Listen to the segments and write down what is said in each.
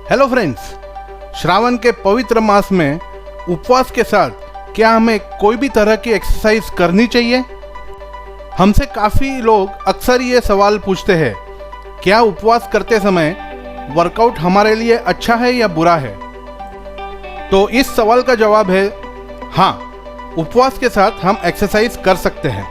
Hello friends, Shravan के पवित्र मास में उपवास के साथ क्या हमें कोई भी तरह की एक्सरसाइज करनी चाहिए? हमसे काफ़ी लोग अक्सर ये सवाल पूछते हैं, क्या उपवास करते समय वर्कआउट हमारे लिए अच्छा है या बुरा है? तो इस सवाल का जवाब है हाँ, उपवास के साथ हम एक्सरसाइज कर सकते हैं।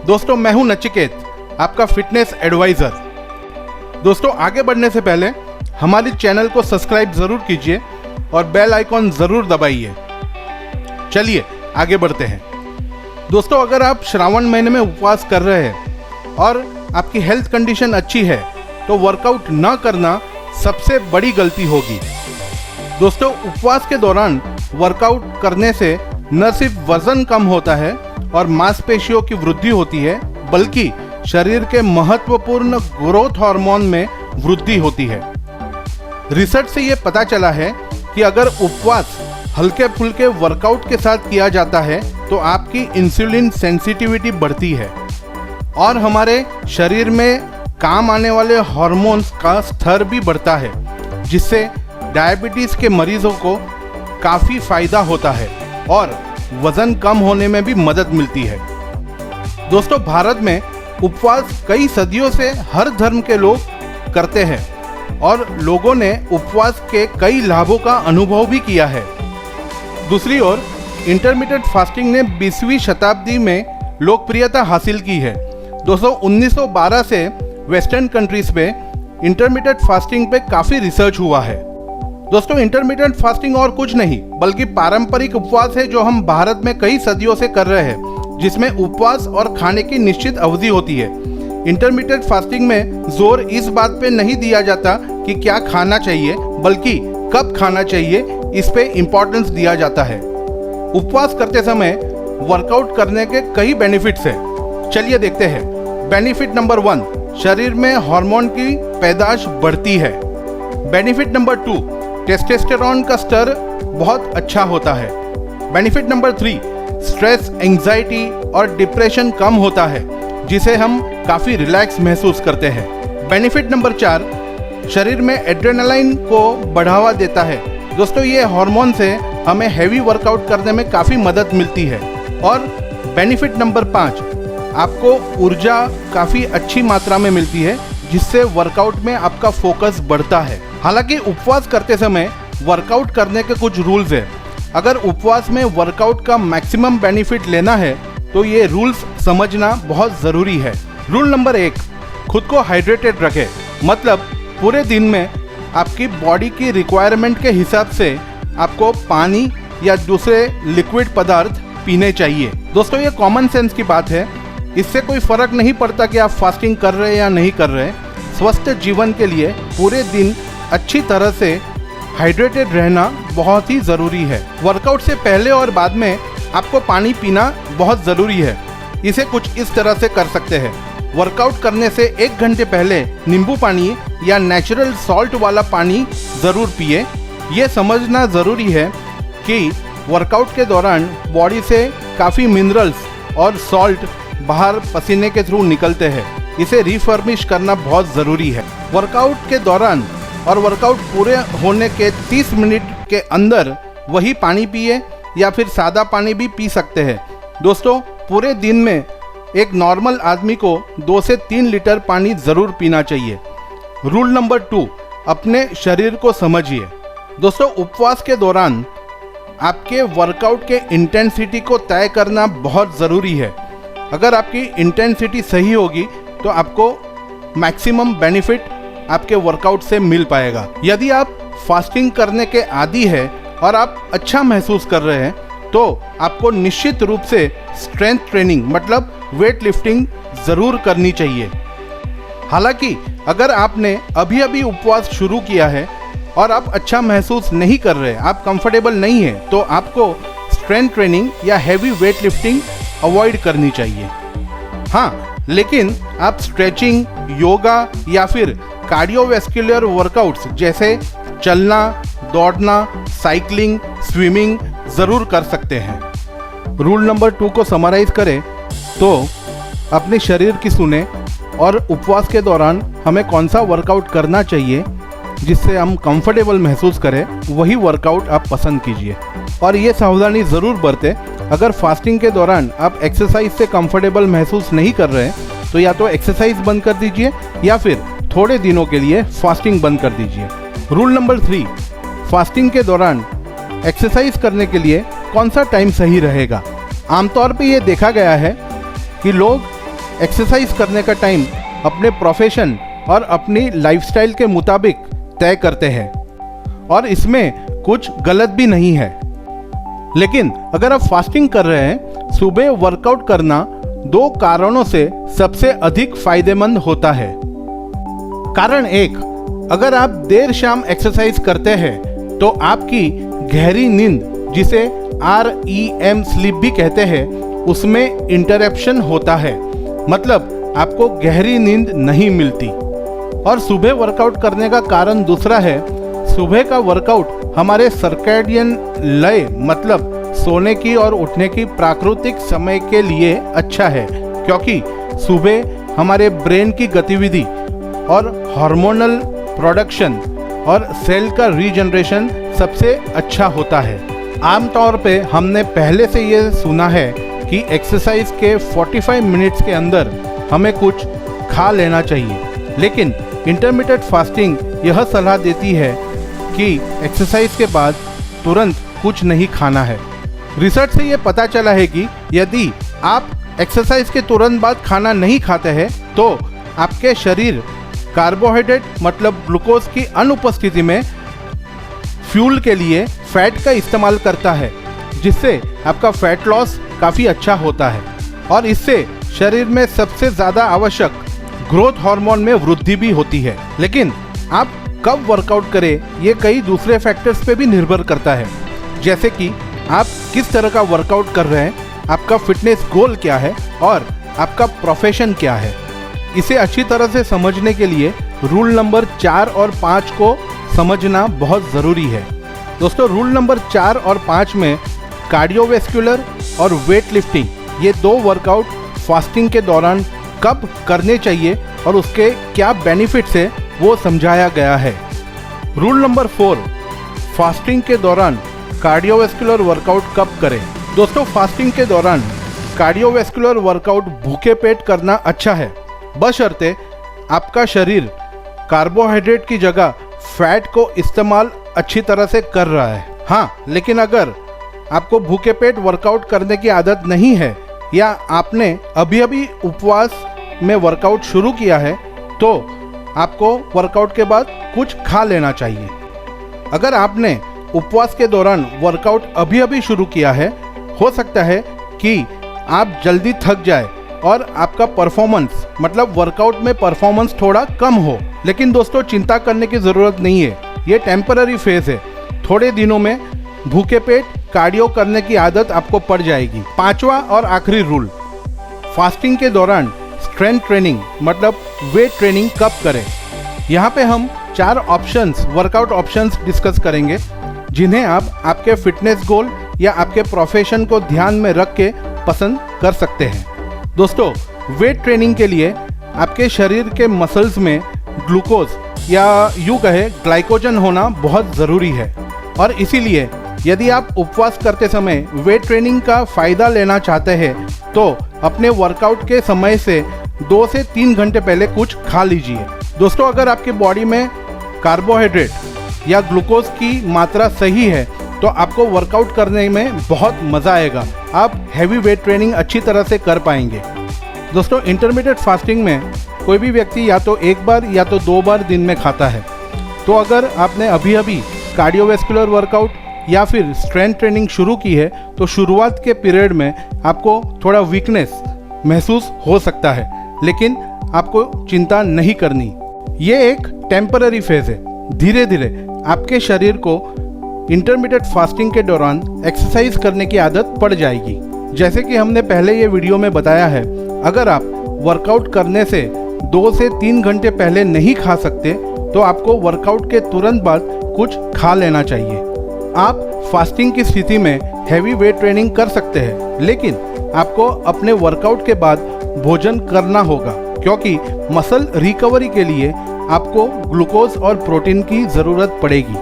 दोस्तों, मैं हूं नचिकेत, आपका फिटनेस एडवाइज़र। दोस्तों, आगे बढ़ने से पहले हमारी चैनल को सब्सक्राइब ज़रूर कीजिए और बेल आइकॉन ज़रूर दबाइए। चलिए आगे बढ़ते हैं। दोस्तों, अगर आप श्रावण महीने में उपवास कर रहे हैं और आपकी हेल्थ कंडीशन अच्छी है तो वर्कआउट न करना सबसे बड़ी गलती होगी। दोस्तों, उपवास के दौरान वर्कआउट करने से न सिर्फ वज़न कम होता है और मांसपेशियों की वृद्धि होती है, बल्कि शरीर के महत्वपूर्ण ग्रोथ हार्मोन में वृद्धि होती है। रिसर्च से ये पता चला है कि अगर उपवास हल्के फुल्के वर्कआउट के साथ किया जाता है तो आपकी इंसुलिन सेंसिटिविटी बढ़ती है और हमारे शरीर में काम आने वाले हार्मोन्स का स्तर भी बढ़ता है, जिससे डायबिटीज़ के मरीजों को काफ़ी फायदा होता है और वज़न कम होने में भी मदद मिलती है। दोस्तों, भारत में उपवास कई सदियों से हर धर्म के लोग करते हैं और लोगों ने उपवास के कई लाभों का अनुभव भी किया है। दूसरी ओर इंटरमिटेंट फास्टिंग ने 20वीं शताब्दी में लोकप्रियता हासिल की है। दोस्तों, 1912 से वेस्टर्न कंट्रीज में इंटरमिटेंट फास्टिंग पे काफ़ी रिसर्च हुआ है। दोस्तों, इंटरमिटेंट फास्टिंग और कुछ नहीं बल्कि पारंपरिक उपवास है जो हम भारत में कई सदियों से कर रहे हैं, जिसमें उपवास और खाने की निश्चित अवधि होती है। इंटरमिटेंट फास्टिंग में जोर इस बात पे नहीं दिया जाता कि क्या खाना चाहिए, बल्कि कब खाना चाहिए, इस पे इम्पोर्टेंस दिया जाता है। उपवास करते समय वर्कआउट करने के कई बेनिफिट्स हैं। चलिए देखते हैं। बेनिफिट नंबर 1, शरीर में हार्मोन की पैदाश बढ़ती है। बेनिफिट नंबर 2, टेस्टोस्टेरोन का स्तर बहुत अच्छा होता है। बेनिफिट नंबर 3, स्ट्रेस, एंग्जाइटी और डिप्रेशन कम होता है, जिसे हम काफ़ी रिलैक्स महसूस करते हैं। बेनिफिट नंबर 4, शरीर में एड्रेनालाइन को बढ़ावा देता है। दोस्तों, ये हार्मोन से हमें हैवी वर्कआउट करने में काफ़ी मदद मिलती है। और बेनिफिट नंबर 5, आपको ऊर्जा काफ़ी अच्छी मात्रा में मिलती है, जिससे वर्कआउट में आपका फोकस बढ़ता है। हालांकि उपवास करते समय वर्कआउट करने के कुछ रूल्स हैं। अगर उपवास में वर्कआउट का मैक्सिमम बेनिफिट लेना है तो ये रूल्स समझना बहुत ज़रूरी है। रूल नंबर 1, खुद को हाइड्रेटेड रखें। मतलब पूरे दिन में आपकी बॉडी की रिक्वायरमेंट के हिसाब से आपको पानी या दूसरे लिक्विड पदार्थ पीने चाहिए। दोस्तों, ये कॉमन सेंस की बात है। इससे कोई फ़र्क नहीं पड़ता कि आप फास्टिंग कर रहे हैं या नहीं कर रहे। स्वस्थ जीवन के लिए पूरे दिन अच्छी तरह से हाइड्रेटेड रहना बहुत ही ज़रूरी है। वर्कआउट से पहले और बाद में आपको पानी पीना बहुत ज़रूरी है। इसे कुछ इस तरह से कर सकते हैं। वर्कआउट करने से 1 घंटे पहले नींबू पानी या नेचुरल सॉल्ट वाला पानी ज़रूर पिए। ये समझना ज़रूरी है कि वर्कआउट के दौरान बॉडी से काफ़ी मिनरल्स और सॉल्ट बाहर पसीने के थ्रू निकलते हैं। इसे रिफर्मिश करना बहुत ज़रूरी है। वर्कआउट के दौरान और वर्कआउट पूरे होने के 30 मिनट के अंदर वही पानी पिए या फिर सादा पानी भी पी सकते हैं। दोस्तों, पूरे दिन में एक नॉर्मल आदमी को 2 से 3 लीटर पानी ज़रूर पीना चाहिए। रूल नंबर 2, अपने शरीर को समझिए। दोस्तों, उपवास के दौरान आपके वर्कआउट के इंटेंसिटी को तय करना बहुत ज़रूरी है। अगर आपकी इंटेंसिटी सही होगी तो आपको मैक्सिमम बेनिफिट आपके वर्कआउट से मिल पाएगा। यदि आप फास्टिंग करने के आदी है और आप अच्छा महसूस कर रहे हैं तो आपको निश्चित रूप से स्ट्रेंथ ट्रेनिंग मतलब वेट लिफ्टिंग ज़रूर करनी चाहिए। हालांकि अगर आपने अभी अभी उपवास शुरू किया है और आप अच्छा महसूस नहीं कर रहे, आप कंफर्टेबल नहीं है, तो आपको स्ट्रेंथ ट्रेनिंग या हैवी वेट लिफ्टिंग अवॉइड करनी चाहिए। हाँ, लेकिन आप स्ट्रेचिंग, योगा या फिर कार्डियोवैस्कुलर वर्कआउट्स जैसे चलना, दौड़ना, साइकिलिंग, स्विमिंग ज़रूर कर सकते हैं। रूल नंबर 2 को समराइज करें तो अपने शरीर की सुने और उपवास के दौरान हमें कौन सा वर्कआउट करना चाहिए जिससे हम कंफर्टेबल महसूस करें वही वर्कआउट आप पसंद कीजिए। और ये सावधानी ज़रूर बरतें, अगर फास्टिंग के दौरान आप एक्सरसाइज से कंफर्टेबल महसूस नहीं कर रहे हैं तो या तो एक्सरसाइज बंद कर दीजिए या फिर थोड़े दिनों के लिए फास्टिंग बंद कर दीजिए। रूल नंबर 3, फास्टिंग के दौरान एक्सरसाइज करने के लिए कौन सा टाइम सही रहेगा। आमतौर पे ये देखा गया है कि लोग एक्सरसाइज करने का टाइम अपने प्रोफेशन और अपनी लाइफस्टाइल के मुताबिक तय करते हैं और इसमें कुछ गलत भी नहीं है। लेकिन अगर आप फास्टिंग कर रहे हैं, सुबह वर्कआउट करना 2 कारणों से सबसे अधिक फायदेमंद होता है। कारण 1, अगर आप देर शाम एक्सरसाइज करते हैं तो आपकी गहरी नींद, जिसे REM स्लीप भी कहते हैं, उसमें इंटरप्शन होता है, मतलब आपको गहरी नींद नहीं मिलती। और सुबह वर्कआउट करने का कारण दूसरा है, सुबह का वर्कआउट हमारे सर्कैडियन लय, मतलब सोने की और उठने की प्राकृतिक समय के लिए अच्छा है, क्योंकि सुबह हमारे ब्रेन की गतिविधि और हार्मोनल प्रोडक्शन और सेल का रीजनरेशन सबसे अच्छा होता है। आमतौर पे हमने पहले से ये सुना है कि एक्सरसाइज के 45 मिनट्स के अंदर हमें कुछ खा लेना चाहिए, लेकिन इंटरमिटेंट फास्टिंग यह सलाह देती है कि एक्सरसाइज के बाद तुरंत कुछ नहीं खाना है। रिसर्च से ये पता चला है कि यदि आप एक्सरसाइज के तुरंत बाद खाना नहीं खाते हैं तो आपके शरीर कार्बोहाइड्रेट मतलब ग्लूकोज की अनुपस्थिति में फ्यूल के लिए फैट का इस्तेमाल करता है, जिससे आपका फैट लॉस काफ़ी अच्छा होता है और इससे शरीर में सबसे ज़्यादा आवश्यक ग्रोथ हार्मोन में वृद्धि भी होती है। लेकिन आप कब वर्कआउट करें ये कई दूसरे फैक्टर्स पे भी निर्भर करता है, जैसे कि आप किस तरह का वर्कआउट कर रहे हैं, आपका फिटनेस गोल क्या है और आपका प्रोफेशन क्या है। इसे अच्छी तरह से समझने के लिए रूल नंबर 4 और 5 को समझना बहुत ज़रूरी है। दोस्तों, रूल नंबर 4 और 5 में कार्डियोवैस्कुलर और वेट लिफ्टिंग, ये 2 वर्कआउट फास्टिंग के दौरान कब करने चाहिए और उसके क्या बेनिफिट्स है वो समझाया गया है। रूल नंबर 4, फास्टिंग के दौरान कार्डियोवैस्कुलर वर्कआउट कब करें। दोस्तों, फास्टिंग के दौरान कार्डियोवैस्कुलर वर्कआउट भूखे पेट करना अच्छा है, बशर्ते आपका शरीर कार्बोहाइड्रेट की जगह फैट को इस्तेमाल अच्छी तरह से कर रहा है। हाँ, लेकिन अगर आपको भूखे पेट वर्कआउट करने की आदत नहीं है या आपने अभी अभी उपवास में वर्कआउट शुरू किया है तो आपको वर्कआउट के बाद कुछ खा लेना चाहिए। अगर आपने उपवास के दौरान वर्कआउट अभी अभी शुरू किया है, हो सकता है कि आप जल्दी थक जाए और आपका परफॉर्मेंस मतलब वर्कआउट में परफॉर्मेंस थोड़ा कम हो। लेकिन दोस्तों, चिंता करने की ज़रूरत नहीं है, ये टेम्पररी फेज है। थोड़े दिनों में भूखे पेट कार्डियो करने की आदत आपको पड़ जाएगी। 5वां और आखिरी रूल, फास्टिंग के दौरान स्ट्रेंथ ट्रेनिंग मतलब वेट ट्रेनिंग कब करें। यहाँ पे हम 4 ऑप्शंस, वर्कआउट ऑप्शंस डिस्कस करेंगे, जिन्हें आप आपके फिटनेस गोल या आपके प्रोफेशन को ध्यान में रख के पसंद कर सकते हैं। दोस्तों, वेट ट्रेनिंग के लिए आपके शरीर के मसल्स में ग्लूकोज या यूँ कहे ग्लाइकोजन होना बहुत ज़रूरी है और इसीलिए यदि आप उपवास करते समय वेट ट्रेनिंग का फ़ायदा लेना चाहते हैं तो अपने वर्कआउट के समय से 2 से 3 घंटे पहले कुछ खा लीजिए। दोस्तों, अगर आपकी बॉडी में कार्बोहाइड्रेट या ग्लूकोज की मात्रा सही है तो आपको वर्कआउट करने में बहुत मज़ा आएगा, आप हैवी वेट ट्रेनिंग अच्छी तरह से कर पाएंगे। दोस्तों, इंटरमिटेंट फास्टिंग में कोई भी व्यक्ति या तो 1 बार या तो 2 बार दिन में खाता है। तो अगर आपने अभी अभी कार्डियोवैस्कुलर वर्कआउट या फिर स्ट्रेंथ ट्रेनिंग शुरू की है तो शुरुआत के पीरियड में आपको थोड़ा वीकनेस महसूस हो सकता है, लेकिन आपको चिंता नहीं करनी। ये एक टेम्पररी फेज है। धीरे धीरे आपके शरीर को इंटरमिटेंट फास्टिंग के दौरान एक्सरसाइज करने की आदत पड़ जाएगी। जैसे कि हमने पहले ये वीडियो में बताया है, अगर आप वर्कआउट करने से 2 से 3 घंटे पहले नहीं खा सकते तो आपको वर्कआउट के तुरंत बाद कुछ खा लेना चाहिए। आप फास्टिंग की स्थिति में हैवी वेट ट्रेनिंग कर सकते हैं, लेकिन आपको अपने वर्कआउट के बाद भोजन करना होगा, क्योंकि मसल रिकवरी के लिए आपको ग्लूकोज और प्रोटीन की ज़रूरत पड़ेगी।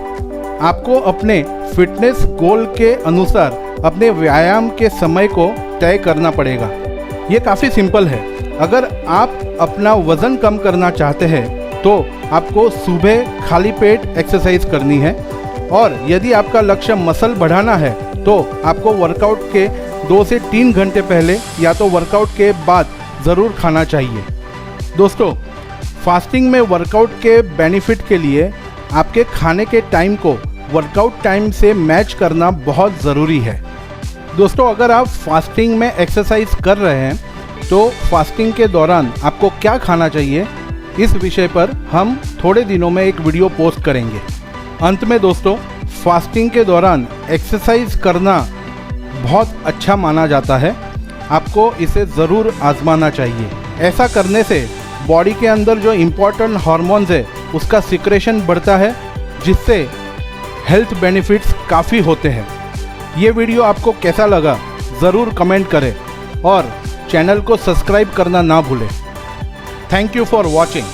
आपको अपने फिटनेस गोल के अनुसार अपने व्यायाम के समय को तय करना पड़ेगा। ये काफ़ी सिंपल है। अगर आप अपना वज़न कम करना चाहते हैं तो आपको सुबह खाली पेट एक्सरसाइज करनी है, और यदि आपका लक्ष्य मसल बढ़ाना है तो आपको वर्कआउट के 2 से 3 घंटे पहले या तो वर्कआउट के बाद ज़रूर खाना चाहिए। दोस्तों, फास्टिंग में वर्कआउट के बेनिफिट के लिए आपके खाने के टाइम को वर्कआउट टाइम से मैच करना बहुत ज़रूरी है। दोस्तों, अगर आप फास्टिंग में एक्सरसाइज कर रहे हैं तो फास्टिंग के दौरान आपको क्या खाना चाहिए, इस विषय पर हम थोड़े दिनों में एक वीडियो पोस्ट करेंगे। अंत में दोस्तों, फास्टिंग के दौरान एक्सरसाइज करना बहुत अच्छा माना जाता है। आपको इसे ज़रूर आजमाना चाहिए। ऐसा करने से बॉडी के अंदर जो इम्पोर्टेंट हार्मोन्स है उसका सिक्रेशन बढ़ता है, जिससे हेल्थ बेनिफिट्स काफ़ी होते हैं। ये वीडियो आपको कैसा लगा ज़रूर कमेंट करें और चैनल को सब्सक्राइब करना ना भूलें। Thank you for watching.